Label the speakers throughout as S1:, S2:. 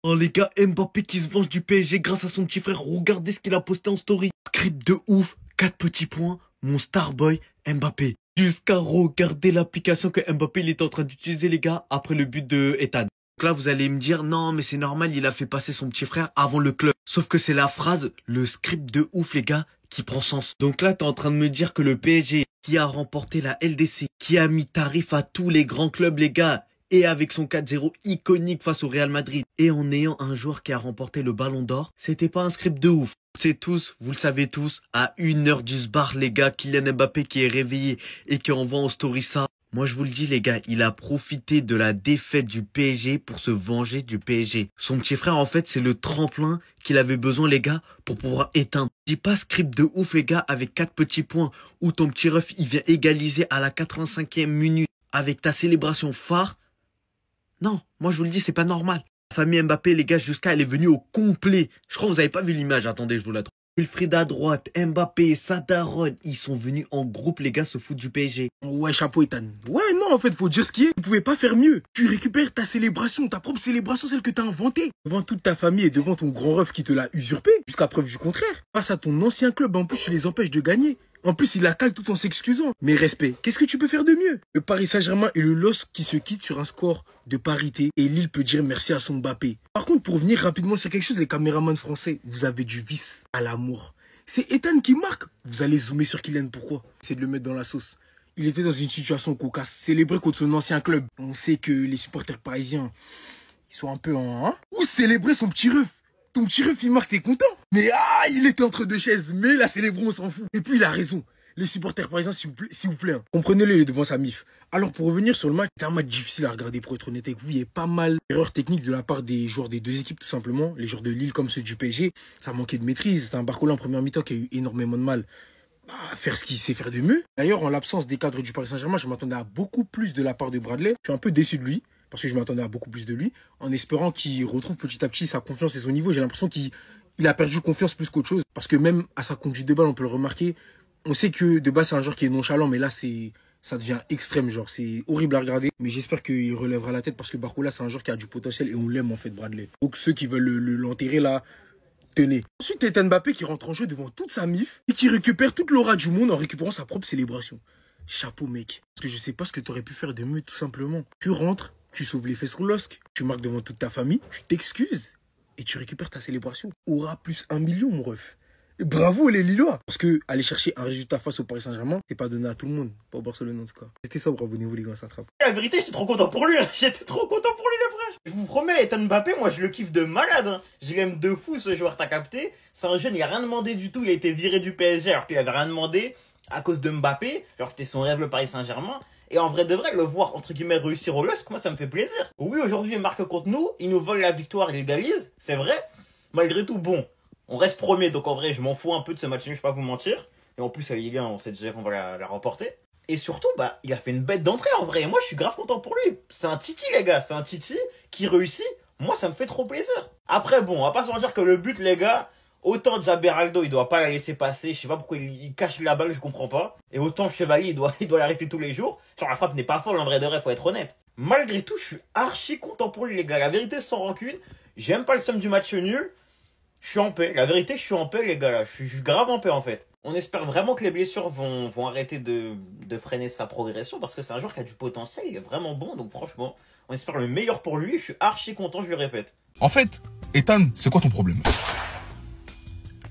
S1: Oh les gars, Mbappé qui se venge du PSG grâce à son petit frère. Regardez ce qu'il a posté en story. Script de ouf, 4 petits points, mon starboy Mbappé. Jusqu'à regarder l'application que Mbappé il était en train d'utiliser les gars après le but de Ethan. Donc là vous allez me dire non mais c'est normal, il a fait passer son petit frère avant le club. Sauf que c'est la phrase, le script de ouf les gars, qui prend sens. Donc là t'es en train de me dire que le PSG qui a remporté la LDC, qui a mis tarif à tous les grands clubs les gars, et avec son 4-0 iconique face au Real Madrid, et en ayant un joueur qui a remporté le Ballon d'Or, c'était pas un script de ouf. C'est tous, vous le savez tous, à 1 heure du sbar les gars, Kylian Mbappé qui est réveillé et qui envoie en story ça. Moi je vous le dis les gars, il a profité de la défaite du PSG pour se venger du PSG. Son petit frère en fait c'est le tremplin qu'il avait besoin les gars pour pouvoir éteindre. Dis pas script de ouf les gars avec 4 petits points où ton petit ref il vient égaliser à la 85e minute avec ta célébration phare. Non, moi je vous le dis, c'est pas normal. La famille Mbappé, les gars, jusqu'à elle est venue au complet. Je crois que vous avez pas vu l'image, attendez, je vous la trouve. Wilfried à droite, Mbappé, Sadaron, ils sont venus en groupe, les gars, se foutre du PSG.
S2: Ouais, chapeau, Ethan. Ouais, non, en fait, faut dire ce qui est. Tu pouvais pas faire mieux. Tu récupères ta célébration, ta propre célébration, celle que t'as inventée. Devant toute ta famille et devant ton grand ref qui te l'a usurpé, jusqu'à preuve du contraire. Face à ton ancien club, en plus, tu les empêches de gagner. En plus, il la cale tout en s'excusant. Mais respect, qu'est-ce que tu peux faire de mieux? Le Paris Saint-Germain et le LOSC qui se quittent sur un score de parité et Lille peut dire merci à son Mbappé. Par contre, pour revenir rapidement sur quelque chose, les caméramans français, vous avez du vice à l'amour. C'est Ethan qui marque. Vous allez zoomer sur Kylian, pourquoi? C'est de le mettre dans la sauce. Il était dans une situation cocasse, célébré contre son ancien club. On sait que les supporters parisiens, ils sont un peu en... Ou célébrer son petit ref. Ton petit ref, il marque, t'es content? Mais il était entre deux chaises. Mais la célébrons, on s'en fout. Et puis, il a raison. Les supporters parisiens, s'il vous plaît, hein. Comprenez-le devant sa mif. Alors, pour revenir sur le match, c'était un match difficile à regarder, pour être honnête avec vous. Il y a pas mal d'erreurs techniques de la part des joueurs des deux équipes, tout simplement. Les joueurs de Lille comme ceux du PSG. Ça manquait de maîtrise. C'était un Barcola en première mi-temps qui a eu énormément de mal à faire ce qu'il sait faire de mieux. D'ailleurs, en l'absence des cadres du Paris Saint-Germain, je m'attendais à beaucoup plus de la part de Bradley. Je suis un peu déçu de lui, parce que je m'attendais à beaucoup plus de lui, en espérant qu'il retrouve petit à petit sa confiance et son niveau. J'ai l'impression qu'il a perdu confiance plus qu'autre chose, parce que même à sa conduite de balle, on peut le remarquer. On sait que de base, c'est un joueur qui est nonchalant, mais là, ça devient extrême, genre, c'est horrible à regarder. Mais j'espère qu'il relèvera la tête, parce que Barcola, c'est un joueur qui a du potentiel, et on l'aime, en fait, Bradley. Donc, ceux qui veulent l'enterrer, là, tenez. Ensuite, Ethan Mbappé qui rentre en jeu devant toute sa mif, et qui récupère toute l'aura du monde en récupérant sa propre célébration. Chapeau, mec. Parce que je sais pas ce que tu aurais pu faire de mieux, tout simplement. Tu rentres, tu sauves les fesses au LOSC, tu marques devant toute ta famille, tu t'excuses, et tu récupères ta célébration. Aura plus 1 million, mon ref. Et bravo les Lillois. Parce que aller chercher un résultat face au Paris Saint-Germain, c'est pas donné à tout le monde. Pas au Barcelone en tout cas. C'était ça, abonnez-vous les gars, ça attrape.
S3: La vérité, j'étais trop content pour lui. J'étais trop content pour lui, le frère. Je vous promets, Ethan Mbappé, moi je le kiffe de malade. Hein. Je l'aime de fou, ce joueur, t'as capté. C'est un jeune, il a rien demandé du tout. Il a été viré du PSG alors qu'il avait rien demandé à cause de Mbappé. Genre c'était son rêve, le Paris Saint-Germain. Et en vrai de vrai, le voir, entre guillemets, réussir au LOSC, moi ça me fait plaisir. Oui, aujourd'hui, il marque contre nous. Il nous vole la victoire, il égalise. C'est vrai. Malgré tout, bon. On reste premier, donc en vrai, je m'en fous un peu de ce match, je vais pas vous mentir. Et en plus, la Ligue 1, on sait déjà qu'on va la remporter. Et surtout, bah, il a fait une bête d'entrée en vrai. Et moi, je suis grave content pour lui. C'est un Titi, les gars. C'est un Titi qui réussit. Moi, ça me fait trop plaisir. Après, bon, on va pas se mentir que le but, les gars, autant Jaberaldo, il doit pas la laisser passer. Je sais pas pourquoi il cache la balle, je comprends pas. Et autant Chevalier, il doit l'arrêter tous les jours. Genre, la frappe n'est pas folle, en vrai de vrai, faut être honnête. Malgré tout, je suis archi content pour lui, les gars. La vérité, sans rancune. J'aime pas le somme du match nul. Je suis en paix. La vérité, je suis en paix, les gars. Là. Je suis grave en paix, en fait. On espère vraiment que les blessures vont arrêter de freiner sa progression parce que c'est un joueur qui a du potentiel. Il est vraiment bon. Donc, franchement, on espère le meilleur pour lui. Je suis archi content, je le répète.
S4: En fait, Ethan, c'est quoi ton problème?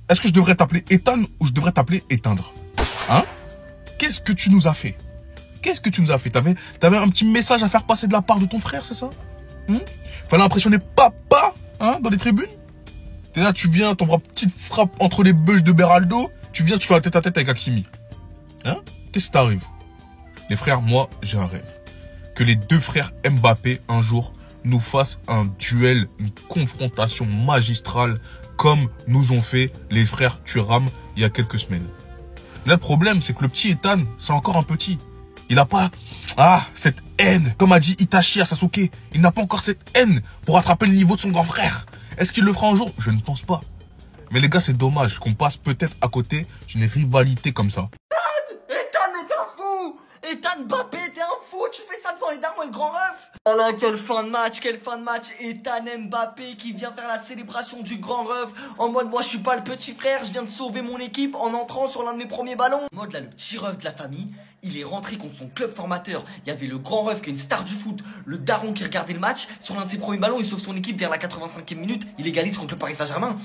S4: Est-ce que je devrais t'appeler Ethan ou je devrais t'appeler éteindre? Hein? Qu'est-ce que tu nous as fait? Qu'est-ce que tu nous as fait? T'avais un petit message à faire passer de la part de ton frère, c'est ça? Fallait impressionner papa, hein, dans les tribunes? Et là, tu viens, t'envoies petite frappe entre les bûches de Beraldo. Tu viens, tu fais un tête-à-tête avec Hakimi. Hein? Qu'est-ce qui t'arrive? Les frères, moi, j'ai un rêve. Que les deux frères Mbappé, un jour, nous fassent un duel, une confrontation magistrale, comme nous ont fait les frères Thuram il y a quelques semaines. Là, le problème, c'est que le petit Ethan, c'est encore un petit. Il n'a pas, cette haine. Comme a dit Itachi à Sasuke, il n'a pas encore cette haine pour attraper le niveau de son grand frère. Est-ce qu'il le fera un jour? Je ne pense pas. Mais les gars, c'est dommage qu'on passe peut-être à côté d'une rivalité comme ça.
S5: Ethan, mais t'es un fou! Ethan Mbappé, t'es un fou! fous, tu fais ça devant les darons et le grand ref. Ah là, quelle fin de match, Ethan Mbappé qui vient faire la célébration du grand ref en mode moi je suis pas le petit frère, je viens de sauver mon équipe en entrant sur l'un de mes premiers ballons. En mode là, le petit ref de la famille, il est rentré contre son club formateur. Il y avait le grand ref qui est une star du foot, le daron qui regardait le match. Sur l'un de ses premiers ballons, il sauve son équipe vers la 85e minute. Il égalise contre le Paris Saint-Germain.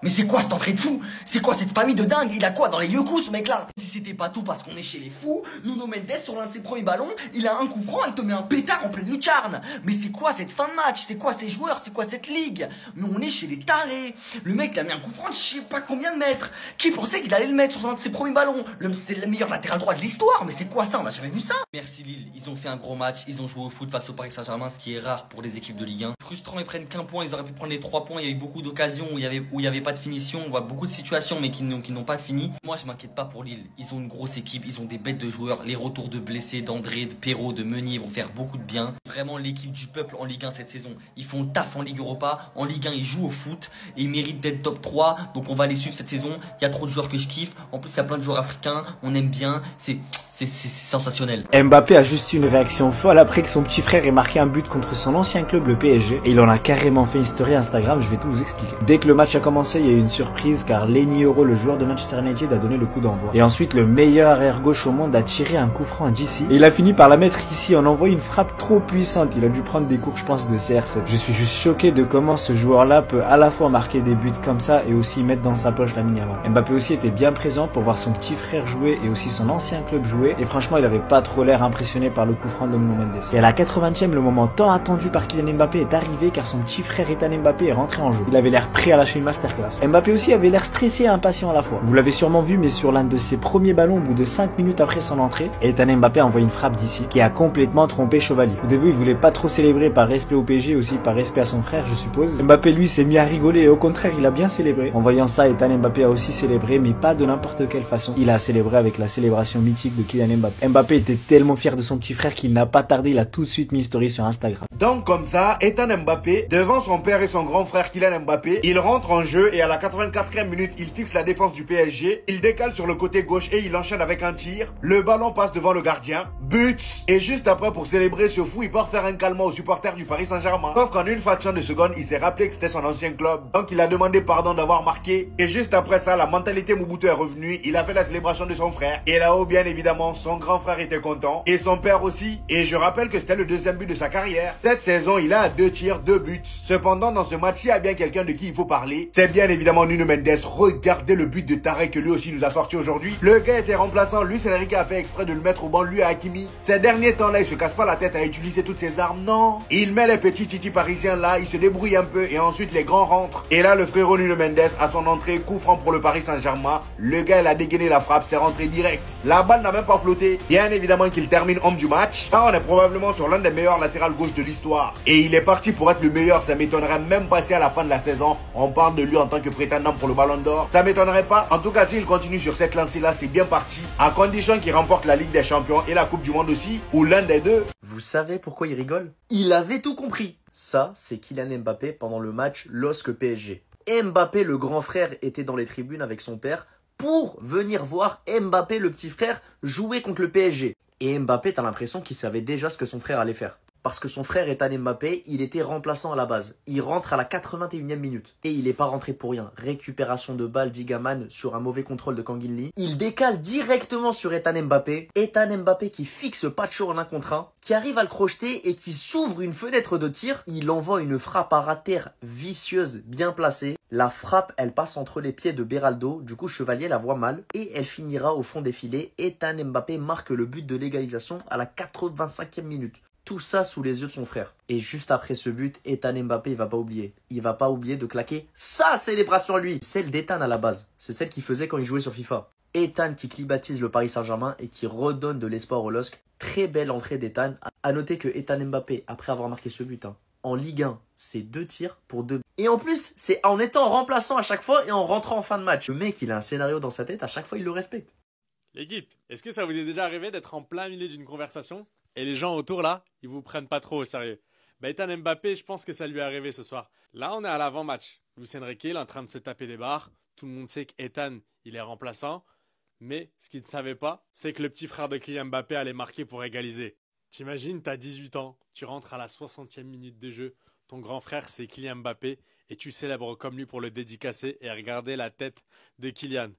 S5: Mais c'est quoi cette entrée de fou? C'est quoi cette famille de dingue? Il a quoi dans les yeux coups ce mec là? Si c'était pas tout parce qu'on est chez les fous, Nuno Mendes sur l'un de ses premiers ballons, il a un coup franc, il te met un pétard en pleine lucarne. Mais c'est quoi cette fin de match? C'est quoi ces joueurs? C'est quoi cette ligue? Mais on est chez les tarés. Le mec il a mis un coup franc de je sais pas combien de mètres. Qui pensait qu'il allait le mettre sur l'un de ses premiers ballons? C'est le meilleur latéral droit de l'histoire. Mais c'est quoi ça? On n'a jamais vu ça. Merci Lille, ils ont fait un gros match, ils ont joué au foot face au Paris Saint-Germain, ce qui est rare pour les équipes de Ligue 1. Frustrant, ils prennent qu'un point, ils auraient pu prendre les 3 points, il y a eu beaucoup d'occasions où il y avait pas de finition, on voit beaucoup de situations mais qui n'ont pas fini. Moi je m'inquiète pas pour Lille, ils ont une grosse équipe, ils ont des bêtes de joueurs, les retours de blessés, d'André, de Perrault, de Meunier vont faire beaucoup de bien. Vraiment l'équipe du peuple en Ligue 1 cette saison, ils font le taf en Ligue Europa, en Ligue 1 ils jouent au foot et ils méritent d'être top 3, donc on va les suivre cette saison. Il y a trop de joueurs que je kiffe, en plus il y a plein de joueurs africains, on aime bien, c'est sensationnel.
S6: Mbappé a juste une réaction folle après que son petit frère ait marqué un but contre son ancien club, le PSG, et il en a carrément fait une story Instagram, je vais tout vous expliquer. Dès que le match a commencé, il y a eu une surprise car Lenny Yoro, le joueur de Manchester United, a donné le coup d'envoi. Et ensuite, le meilleur arrière-gauche au monde a tiré un coup franc à JC, et il a fini par la mettre ici en envoyant une frappe trop puissante. Il a dû prendre des cours, je pense, de CR7. Je suis juste choqué de comment ce joueur-là peut à la fois marquer des buts comme ça et aussi mettre dans sa poche la mini-avant. Mbappé aussi était bien présent pour voir son petit frère jouer et aussi son ancien club jouer, et franchement, il avait pas trop l'air impressionné par le coup franc de Nuno Mendes. Et à la 80e, le moment tant attendu par Kylian Mbappé est arrivé car son petit frère Ethan Mbappé est rentré en jeu. Il avait l'air prêt à lâcher une masterclass. Mbappé aussi avait l'air stressé et impatient à la fois. Vous l'avez sûrement vu, mais sur l'un de ses premiers ballons, au bout de 5 minutes après son entrée, Ethan Mbappé a envoyé une frappe d'ici qui a complètement trompé Chevalier. Au début, il voulait pas trop célébrer par respect au PSG, aussi par respect à son frère, je suppose. Mbappé, lui, s'est mis à rigoler et au contraire, il a bien célébré. En voyant ça, Ethan Mbappé a aussi célébré, mais pas de n'importe quelle façon. Il a célébré avec la célébration mythique de Kylian Mbappé. Mbappé était tellement fier de son petit frère qu'il n'a pas tardé, il a tout de suite mis une story sur Instagram.
S7: Donc comme ça, Ethan Mbappé, devant son père et son grand frère Kylian Mbappé, il rentre en jeu et à la 84e minute, il fixe la défense du PSG, il décale sur le côté gauche et il enchaîne avec un tir. Le ballon passe devant le gardien, but, et juste après pour célébrer ce fou, il part faire un calmant aux supporters du Paris Saint-Germain. Sauf qu'en une fraction de seconde, il s'est rappelé que c'était son ancien club, donc il a demandé pardon d'avoir marqué, et juste après ça, la mentalité Mobutu est revenue, il a fait la célébration de son frère, et là-haut bien évidemment, son grand frère était content, et son père aussi, et je rappelle que c'était le deuxième but de sa carrière. Cette saison, il a 2 tirs, 2 buts. Cependant, dans ce match, il y a bien quelqu'un de qui il faut parler. C'est bien évidemment Nuno Mendes. Regardez le but de Tarek que lui aussi nous a sorti aujourd'hui. Le gars était remplaçant, Luis Enrique a fait exprès de le mettre au banc, lui à Hakimi. Ces derniers temps-là, il se casse pas la tête à utiliser toutes ses armes, non. Il met les petits titis parisiens là, il se débrouille un peu et ensuite les grands rentrent. Et là, le frérot Nuno Mendes, à son entrée, coup franc pour le Paris Saint-Germain. Le gars, il a dégainé la frappe, c'est rentré direct. La balle n'a même pas flotté. Bien évidemment qu'il termine homme du match. Là, on est probablement sur l'un des meilleurs latérales gauche de l'histoire. Et il est parti pour être le meilleur, ça m'étonnerait même pas si à la fin de la saison, on parle de lui en tant que prétendant pour le Ballon d'Or. Ça m'étonnerait pas. En tout cas, s'il continue sur cette lancée-là, c'est bien parti. À condition qu'il remporte la Ligue des Champions et la Coupe du Monde aussi, ou l'un des deux.
S5: Vous savez pourquoi il rigole? Il avait tout compris. Ça, c'est Kylian Mbappé pendant le match LOSC PSG. Mbappé, le grand frère, était dans les tribunes avec son père pour venir voir Mbappé, le petit frère, jouer contre le PSG. Et Mbappé, t'as l'impression qu'il savait déjà ce que son frère allait faire. Parce que son frère Ethan Mbappé, il était remplaçant à la base. Il rentre à la 81e minute. Et il n'est pas rentré pour rien. Récupération de balle d'Igaman sur un mauvais contrôle de Kanguinli. Il décale directement sur Ethan Mbappé. Ethan Mbappé qui fixe Pacho en 1 contre 1, qui arrive à le crocheter et qui s'ouvre une fenêtre de tir. Il envoie une frappe à rater vicieuse, bien placée. La frappe, elle passe entre les pieds de Beraldo. Du coup, Chevalier la voit mal. Et elle finira au fond des filets. Ethan Mbappé marque le but de l'égalisation à la 85e minute. Tout ça sous les yeux de son frère. Et juste après ce but, Ethan Mbappé, il va pas oublier. Il va pas oublier de claquer sa célébration lui. Celle d'Ethan à la base. C'est celle qu'il faisait quand il jouait sur FIFA. Ethan qui climatise le Paris Saint-Germain et qui redonne de l'espoir au LOSC. Très belle entrée d'Ethan. À noter que Ethan Mbappé, après avoir marqué ce but, en Ligue 1, c'est 2 tirs pour 2. Et en plus, c'est en étant remplaçant à chaque fois et en rentrant en fin de match. Le mec, il a un scénario dans sa tête, à chaque fois, il le respecte.
S8: L'équipe, est-ce que ça vous est déjà arrivé d'être en plein milieu d'une conversation et les gens autour là, ils vous prennent pas trop au sérieux? Ethan Mbappé, je pense que ça lui est arrivé ce soir. Là, on est à l'avant-match. Luis Enrique, il est en train de se taper des barres. Tout le monde sait qu'Ethan, il est remplaçant. Mais ce qu'il ne savait pas, c'est que le petit frère de Kylian Mbappé allait marquer pour égaliser. T'imagines, t'as 18 ans, tu rentres à la 60e minute de jeu, ton grand frère c'est Kylian Mbappé et tu célèbres comme lui pour le dédicacer et regarder la tête de Kylian.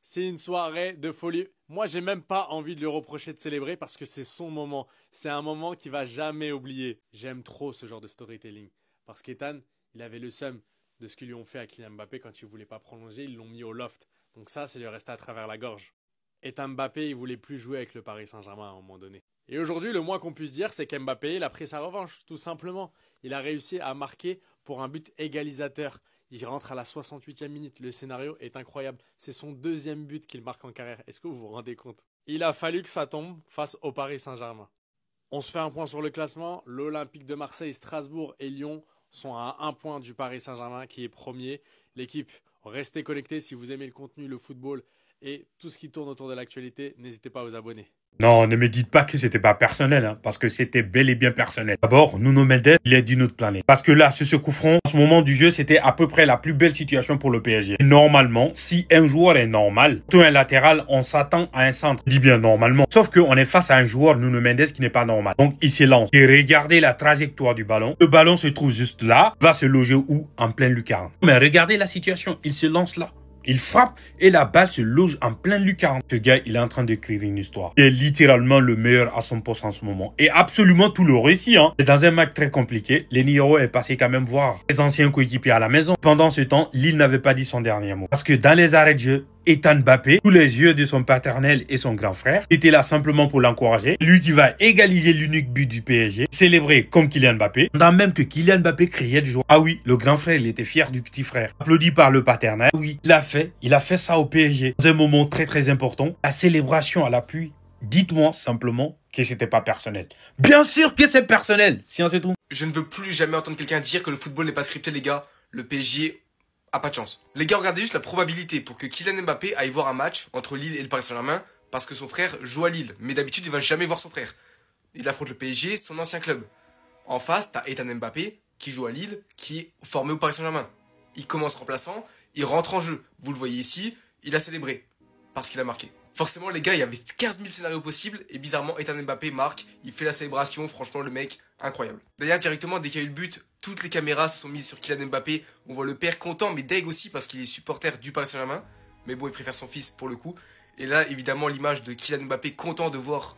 S8: C'est une soirée de folie. Moi, j'ai même pas envie de lui reprocher de célébrer parce que c'est son moment. C'est un moment qu'il va jamais oublier. J'aime trop ce genre de storytelling. Parce qu'Ethan, il avait le seum de ce qu'ils lui ont fait à Kylian Mbappé quand il voulait pas prolonger. Ils l'ont mis au loft. Donc ça lui est resté à travers la gorge. Ethan Mbappé, il voulait plus jouer avec le Paris Saint-Germain à un moment donné. Et aujourd'hui, le moins qu'on puisse dire, c'est qu'Mbappé, il a pris sa revanche, tout simplement. Il a réussi à marquer pour un but égalisateur. Il rentre à la 68e minute. Le scénario est incroyable. C'est son deuxième but qu'il marque en carrière. Est-ce que vous vous rendez compte? Il a fallu que ça tombe face au Paris Saint-Germain. On se fait un point sur le classement. L'Olympique de Marseille, Strasbourg et Lyon sont à 1 point du Paris Saint-Germain qui est premier. L'équipe, restez connectés si vous aimez le contenu, le football et tout ce qui tourne autour de l'actualité. N'hésitez pas à vous abonner.
S9: Non, ne me dites pas que c'était pas personnel, hein, parce que c'était bel et bien personnel. D'abord, Nuno Mendes, il est d'une autre planète. Parce que là, sur ce coup franc, en ce moment du jeu, c'était à peu près la plus belle situation pour le PSG. Et normalement, si un joueur est normal, tout un latéral, on s'attend à un centre. Je dis bien normalement. Sauf qu'on est face à un joueur, Nuno Mendes, qui n'est pas normal. Donc, il s'élance. Et regardez la trajectoire du ballon. Le ballon se trouve juste là, va se loger où? En pleine lucarne. Mais regardez la situation, il se lance là. Il frappe et la balle se loge en plein lucarne. Ce gars, il est en train d'écrire une histoire. Il est littéralement le meilleur à son poste en ce moment. Et absolument tout le récit. Et dans un match très compliqué, Lenny Yoro est passé quand même voir ses anciens coéquipiers à la maison. Pendant ce temps, Lille n'avait pas dit son dernier mot. Parce que dans les arrêts de jeu, Ethan Mbappé, sous les yeux de son paternel et son grand frère, était là simplement pour l'encourager. Lui qui va égaliser l'unique but du PSG, célébrer comme Kylian Mbappé, pendant même que Kylian Mbappé criait de joie. Ah oui, le grand frère, il était fier du petit frère. Applaudi par le paternel. Oui, il a fait ça au PSG. Dans un moment très très important, la célébration à l'appui. Dites-moi simplement que c'était pas personnel. Bien sûr que c'est personnel, si on sait tout.
S10: Je ne veux plus jamais entendre quelqu'un dire que le football n'est pas scripté, les gars. Le PSG a pas de chance. Les gars, regardez juste la probabilité pour que Kylian Mbappé aille voir un match entre Lille et le Paris Saint-Germain parce que son frère joue à Lille. Mais d'habitude, il va jamais voir son frère. Il affronte le PSG, son ancien club. En face, t'as Ethan Mbappé qui joue à Lille, qui est formé au Paris Saint-Germain. Il commence remplaçant, il rentre en jeu. Vous le voyez ici, il a célébré parce qu'il a marqué. Forcément, les gars, il y avait 15 000 scénarios possibles et bizarrement, Ethan Mbappé marque, il fait la célébration, franchement, le mec, incroyable. D'ailleurs, directement, dès qu'il y a eu le but, toutes les caméras se sont mises sur Kylian Mbappé. On voit le père content, mais deg aussi parce qu'il est supporter du Paris Saint-Germain. Mais bon, il préfère son fils pour le coup. Et là, évidemment, l'image de Kylian Mbappé content de voir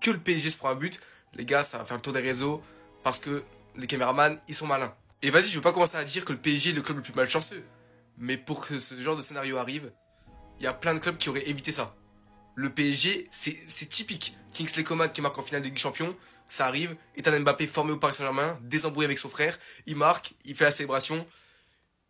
S10: que le PSG se prend un but. Les gars, ça va faire le tour des réseaux parce que les caméramans, ils sont malins. Et vas-y, je veux pas commencer à dire que le PSG est le club le plus malchanceux. Mais pour que ce genre de scénario arrive, il y a plein de clubs qui auraient évité ça. Le PSG, c'est typique. Kingsley Coman qui marque en finale de Ligue des Champions, ça arrive. Ethan Mbappé formé au Paris Saint-Germain, désembrouillé avec son frère, il marque, il fait la célébration,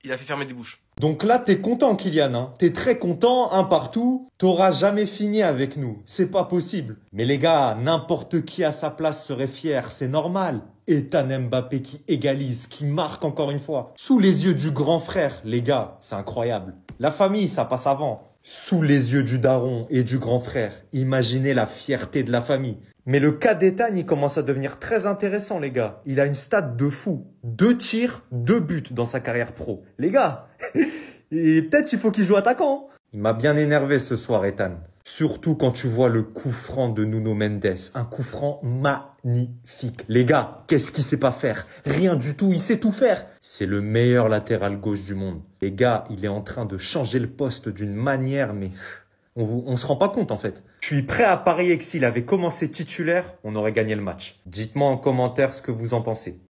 S10: il a fait fermer des bouches.
S11: Donc là, t'es content, Kylian, hein. T'es très content, un partout. T'auras jamais fini avec nous. C'est pas possible. Mais les gars, n'importe qui à sa place serait fier, c'est normal. Ethan Mbappé qui égalise, qui marque encore une fois. Sous les yeux du grand frère, les gars, c'est incroyable. La famille, ça passe avant. Sous les yeux du daron et du grand frère, imaginez la fierté de la famille. Mais le cas d'Ethan, il commence à devenir très intéressant, les gars. Il a une stat de fou. 2 tirs, 2 buts dans sa carrière pro. Les gars, et peut-être il faut qu'il joue attaquant. Il m'a bien énervé ce soir, Ethan. Surtout quand tu vois le coup franc de Nuno Mendes. Un coup franc magnifique. Les gars, qu'est-ce qu'il sait pas faire? Rien du tout, il sait tout faire. C'est le meilleur latéral gauche du monde. Les gars, il est en train de changer le poste d'une manière, mais on se rend pas compte en fait. Je suis prêt à parier que s'il avait commencé titulaire, on aurait gagné le match. Dites-moi en commentaire ce que vous en pensez.